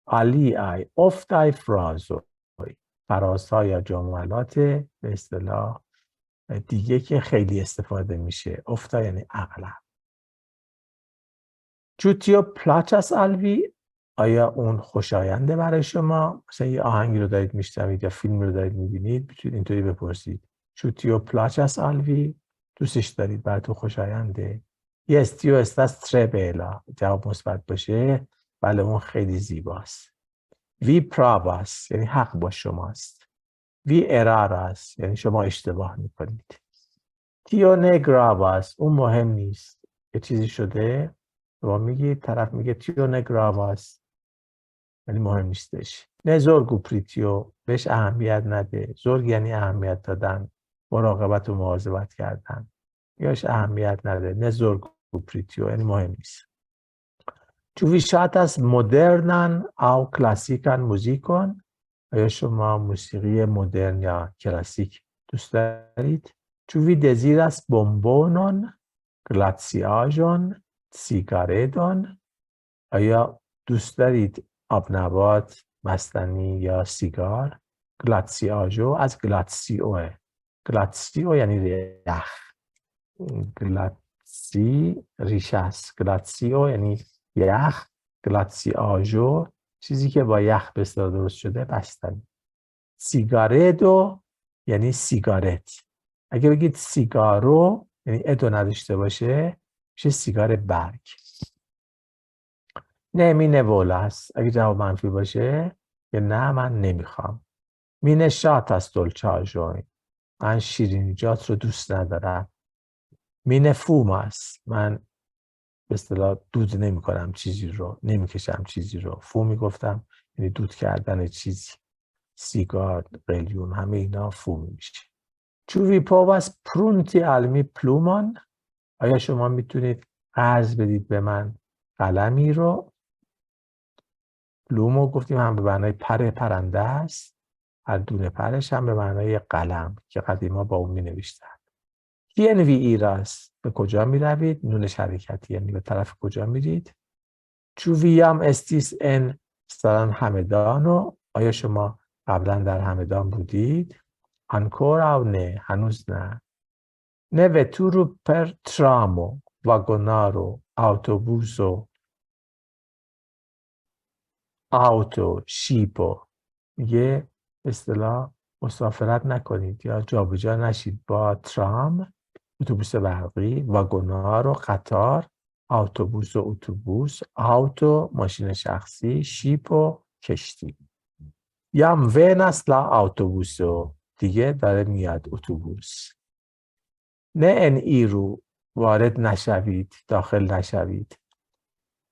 آلی ای افتای فرازو فرازها یا جملات به اصطلاح دیگه که خیلی استفاده میشه. افتا یعنی اغلب. چوتیو پلاچاس الوی آیا اون خوشاینده برای شما؟ مثلا یه آهنگی رو دارید میشنوید یا فیلم رو دارید میبینید، میتونید اینطوری بپرسید. شوتیو پلاچس آلوی، دوستش دارید، برای تو خوشاینده. یستیو استاس تره بیلا، جواب مثبت باشه بله اون خیلی زیباست. وی پراباس یعنی حق با شماست. وی اراراس یعنی شما اشتباه میکنید. تیو نگراباس اون مهم نیست، یه چیزی شده شما میگید، طرف میگه تیو نگراباس یعنی مهم نیستش. نه زورگو پریتیو بهش اهمیت نده. زورگ یعنی اهمیت دادن، مراقبت و مواظبت کردن، یاش اهمیت نده. نه زورگو پریتیو یعنی مهم نیست. چوی شاتاس مدرنن او کلاسیکن موزیکون، آیا شما موسیقی مدرن یا کلاسیک دوست دارید؟ چوی دزیراس بومبونون گلاتسیاژون سیگاردون، آیا دوست دارید آبنبات، مستنی یا سیگار؟ گلاتسیاژو از گلاتسیوه. گلاتسیو یعنی یخ. گلاتسی ریشه است. گلاتسیو یعنی یخ. گلاتسیاژو چیزی که با یخ به اصطلاح درست شده بستنی. سیگاردو یعنی سیگارت. اگه بگید سیگارو یعنی ادو نداشته باشه میشه سیگار برگ. نه مینه ولاست اگه جواب منفی باشه که نه من نمیخوام. مینه شات است دلچاژوی، من شیرینیجات رو دوست ندارم. مینه فوم است، من به اصطلاح دود نمی کنم چیزی رو، نمیکشم چیزی رو. فو میگفتم یعنی دود کردن چیزی. سیگار، قلیون، همه اینا فوم میشه. چوی پاواس پرونتی علمی پلومان، آیا شما میتونید قرض بدید به من قلمی رو؟ پلومو گفتیم هم به معنای پرنده است، هر دونه پرش هم به معنای قلم که قدیما با اون می نوشتن. کین وی ایراس، به کجا می روید؟ نونش حرکتی یعنی به طرف کجا میرید؟ چو ویام استیس ان سران همدانو، آیا شما قبلا در همدان بودید؟ انکور او نه، هنوز نه. نه وتورو پر ترامو واگونارو اتوبوسو آوتو شیپو، میگه اصطلاح مسافرت نکنید یا جابجا نشید با ترام، اتوبوس برقی، واگونار و قطار، اتوبوس و اتوبوس، آوتو ماشین شخصی، شیپ و کشتی. یم ونس لا اتوبوسو، دیگه داره میاد اتوبوس. نه ان ایرو، وارد نشوید، داخل نشوید.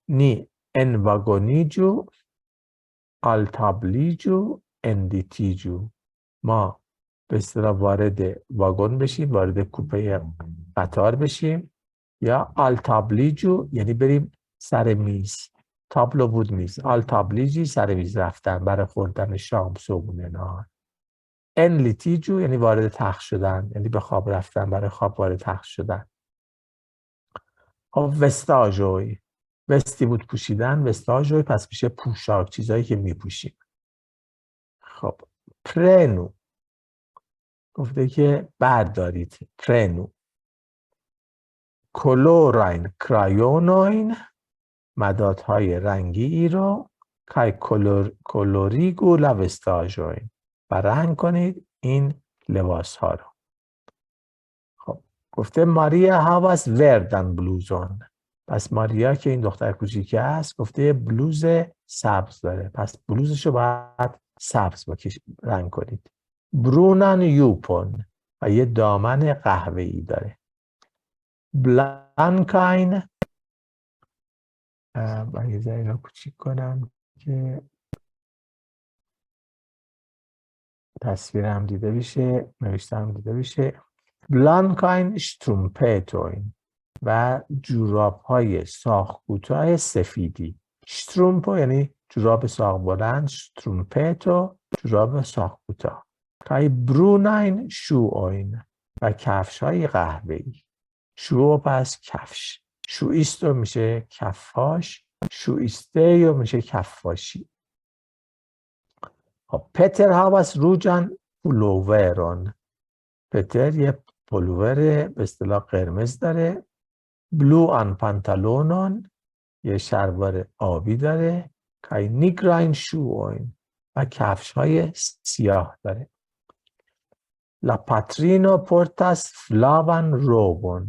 نی ان واگونیجو آلتابلیجو اندیتیجو، ما به اصطلاح وارد واگن بشیم، وارد کوپه قطار بشیم. یا آلتابلیجو یعنی بریم سر میز. تابلو بود میز، آلتابلیجی سر میز رفتن برای خوردن شام، صبحونه، نهار. انلیتیجو یعنی وارد تخت شدن، یعنی به خواب رفتن، برای خواب وارد تخت شدن. وستاژوی، وستی بود پوشیدن، وستاژوی پس میشه پوشاک، چیزایی که میپوشیم. خب پرنو گفته که بردارید. پرنو کلوراین کرایونوین، مدادهای رنگی ای رو کای کلوریگو لوستاژوین، و رنگ کنید این لباس ها رو. خب گفته ماریا هاواس وردن بلوزون، پس ماریا که این دختر کوچیک است گفته بلوز سبز داره، پس بلوزش رو باید سبز رنگ کنید. برونن یوپون، و یه دامن قهوه‌ای داره. بلانکاین، من یه ذره اینا کوچیک کنم که تصویرم دیده بشه، نوشتم دیده بشه. بلانکاین شترومپتوین، و جوراب های ساق کوتاه سفیدی. شترومپو یعنی جوراب ساق بلند، شترومپتو جوراب ساق کوتاه. کای بروناین شوئوین، و کفش های قهوه‌ای. شو پس کفش. شویستو میشه کفاش، شویستهیو میشه کفاشی. خب پتر هاواس روجان پولوورون، پتر یه پولوور به اصطلاح قرمز داره. بلو آن پانتالونون، یه شلوار آبی داره. کای نیگراین شوئوین، و کفش های سیاه داره. La patrino portas flavan robon.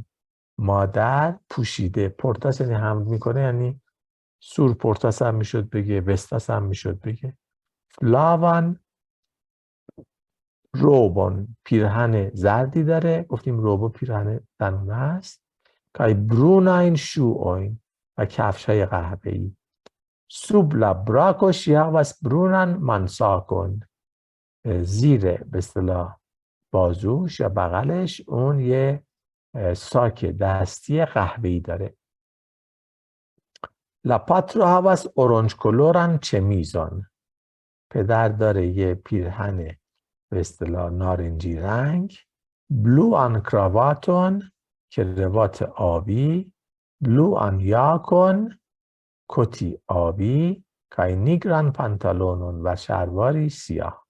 مادر پوشیده، پورتاس یعنی حمل میکنه، یعنی سور پورتاس هم میشد بگه، وستاس هم میشد بگه. فلاوان روبون پیرهن زردی داره، گفتیم روبو پیرهن زنونه است. کای بروناین شوئوین و کفش های قهوه‌ای. سوبلا براکوش یاواس برونان منساکن. زیر به اصطلاح بازوش یا بغلش اون یه ساک دستی قهوه‌ای داره. لا پاترو هاواس اورانج کلورن چمیزان. پدر داره یه پیرهن به اصطلاح نارنجی رنگ. بلو آن کراواتون، کراوات آبی. بلو آن یاکون، کتی آبی. کای نیگران پانتالونون و شلواری سیاه.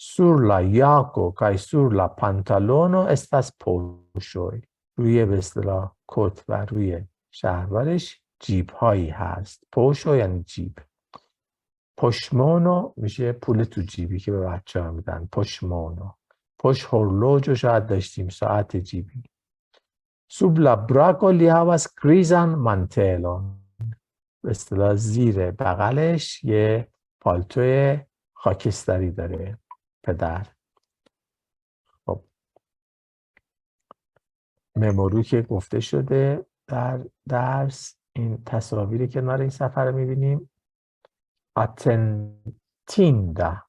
سور لا یاکو کای سور لا پانتالونو استاس پوشوی. روی به اصطلاح کت و روی شلوارش جیب هایی هست. پوشو یعنی جیب. پشمونو میشه پول تو جیبی که به بچه ها میدن. پشمونو. پش هورلوجو شاید داشتیم، ساعت جیبی. سوبلا براکو لیهاواس کریزان منتلون. به اصطلاح زیر بغلش یه پالتوی خاکستری داره پدر. خب ممورو که گفته شده در درس، این تصاویری که کنار این صفحه رو میبینیم. اتنتیندا،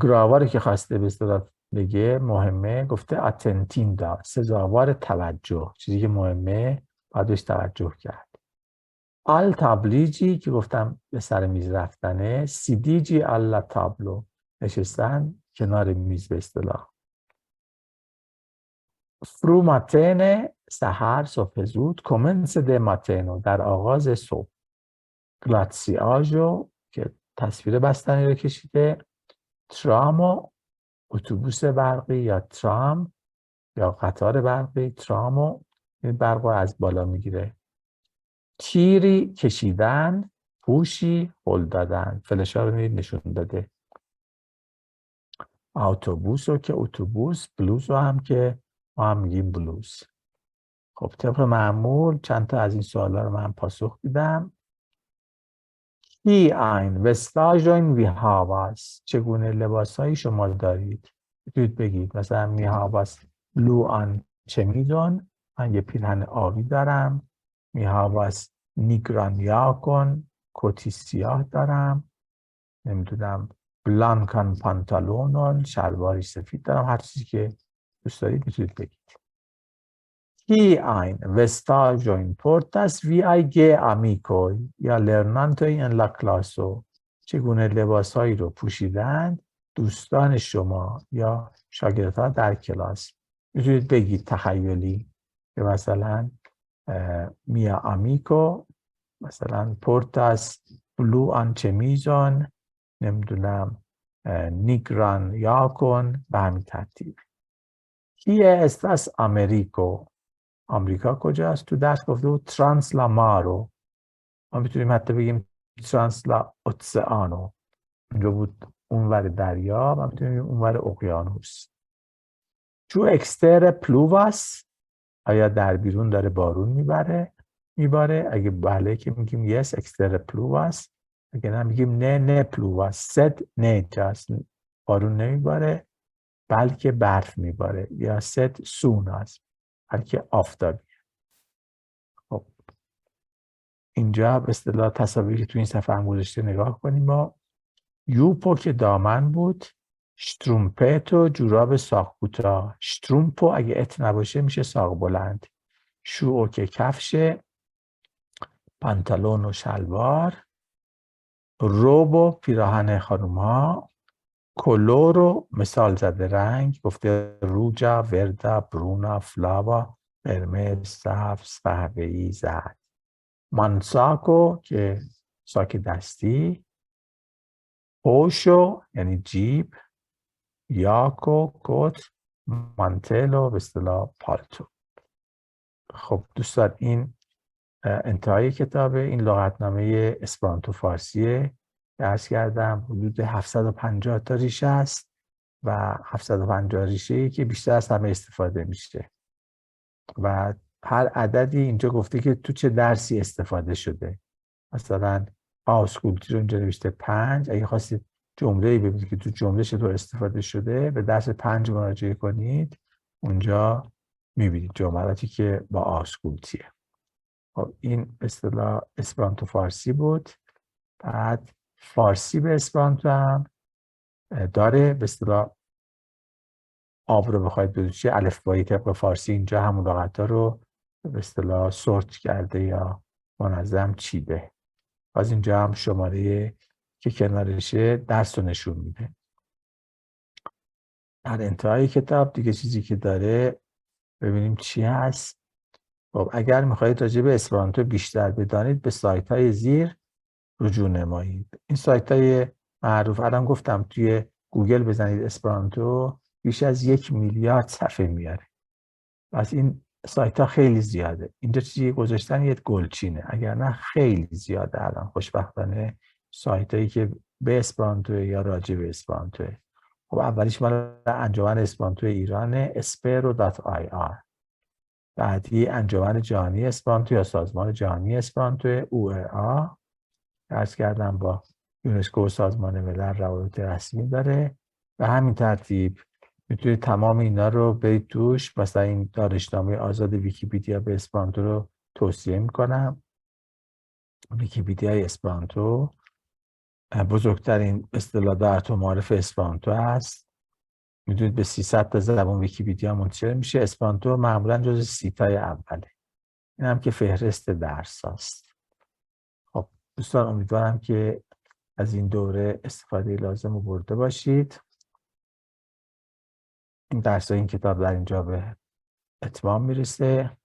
گراواری که خواسته به اصطلاح بگه مهمه، گفته اتنتیندا، سزاوار توجه، چیزی که مهمه باید بهش توجه کرد. آل تابلیجی که گفتم به سر میز رفتنه. سیدیجی آلا تابلو، نشستن کنار میز به اصطلاح. فرو ماتنه، سحر، صبح زود. کومنس د ماتنو، در آغاز صبح. گلاتسیاژو که تصویر بستنی رو کشیده. ترامو، اتوبوس برقی یا ترام یا قطار برقی. ترامو این برق رو از بالا میگیره. تیری، کشیدن. پوشی، هل دادن. فلشا رو نشون داده. اتوبوس رو که اتوبوس، بلوز رو هم که ما هم میگیم بلوز. خب طبق معمول چند تا از این سوالا رو من پاسخ دیدم. این وستاژن وی هاواس، چگونه لباسهایی شما دارید؟ میتونید بگید مثلا می هاواس بلو آن چمیدون، من یه پیرهن آبی دارم. می هاواس نیگران یاکن، کتی سیاه دارم. نمیدونم بلانکان پانتالونون، شلواری سفید دارم. هر چیزی که دوست دارید میتونید بگید. این وستاژن پورتاس وی آی گه امیکوی یا لرنانتوی ان لا کلاسو، چگونه لباسهایی رو پوشیدند دوستان شما یا شاگردها در کلاس. میتونید بگید تخیلی که مثلا میا امیکو مثلا پورتاس بلو آن چمیزون، نمیدونم نیگران یاکن، به همین ترتیب. کیه استاس امریکو، آمریکا کجاست؟ تو درس گفته بود ترانس لا مارو، ما میتونیم حتی بگیم ترانس لا اوتسئانو، اونجا بود اونور دریا، ما میتونیم بگیم اونور اقیانوس. چو اکستر پلوواس، آیا در بیرون داره بارون میباره؟ اگه بله که میگیم یس اکستر پلوواس، اگه نه میگیم نه پلوواس، سد نه جاست، بارون نمیباره بلکه برف میباره، یا سد سوناس، بلکه آفتابی. خب اینجا به اصطلاح تصاویری که تو این صفحه هم گذاشته نگاه کنیم. ما یوپو که دامن بود. شترومپتو، جوراب ساق کوتاه. شترومپو اگه ات نباشه میشه ساق بلند. شوئو که کفشه. پانتالون و شلوار. روبو پیراهن خانوم ها. کلورو مثال زده رنگ، گفته روجا، وردا، برونا، فلاوا، قرمز، سبز، قهوه‌ای، زرد. مانساکو که ساک دستی. پوشو یعنی جیب. یاکو کت. مانتلو به اصطلاح پالتو. خب دوستان این انتهای کتاب این لغتنامه اسپرانتو فارسیه. درس کردم حدود 750 تا ریشه است و 750 ریشه‌ای که بیشتر از همه استفاده میشه و هر عددی اینجا گفته که تو چه درسی استفاده شده. مثلا آسکولتی رو اینجا نوشته 5. اگه خواستید جمله‌ای ببینید که تو جمله چطور استفاده شده، به درس 5 مراجعه کنید. اونجا میبینید جملاتی که با آسکولتیه. خب این به اصطلاح اسپرانتو فارسی بود. بعد فارسی به اسپرانتو هم داره. به اصطلاح آب رو بخواید بدونید چیه، الفبایی طبق فارسی اینجا همون لغت‌ها رو به اصطلاح سورت کرده یا منظم چیده. باز اینجا هم شماره که کنارشه درس رو نشون میده. در انتهای کتاب دیگه چیزی که داره ببینیم چی هست. خب اگر میخواهید راجع به اسپرانتو بیشتر بدانید به سایت های زیر رجوع نمایید. این سایت های معروف، الان گفتم توی گوگل بزنید اسپرانتو بیش از 1 میلیارد صفحه میاره. پس این سایت ها خیلی زیاده. اینجا چیزی گذاشتن یه گلچینه، اگر نه خیلی زیاده الان خوشبختانه سایت هایی که به اسپرانتو یا راجع به اسپرانتو. خب اولیش مال انجمن اسپرانتو ایران espero.ir. بعدی انجمن جهانی اسپرانتو یا سازمان جهانی اسپرانتو OEA. عرض کردم با یونسکو سازمان ملل روابط رسمی داره. و همین ترتیب میتونید تمام اینا رو برید توش. مثلا این دانشنامه آزاد ویکی‌پدیا به اسپرانتو رو توصیه میکنم. ویکی‌پدیا اسپرانتو بزرگترین اصطلاح در معارف اسپرانتو هست. میدونید به 300 تا زبان ویکی‌پدیا منتشر میشه. اسپرانتو معمولا جز 30 تای اوله. این هم که فهرست درس هست. خب دوستان امیدوارم که از این دوره استفاده لازم رو برده باشید. این درس این کتاب در اینجا به اتمام میرسه.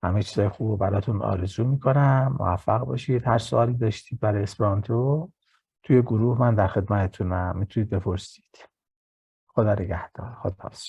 همه چیزای خوب رو براتون آرزو میکنم. موفق باشید. هر سوالی داشتید برای اسپرانتو توی گروه من در خدمتتونم، میتونید بپرسید. خدا نگهدار. خداحافظ.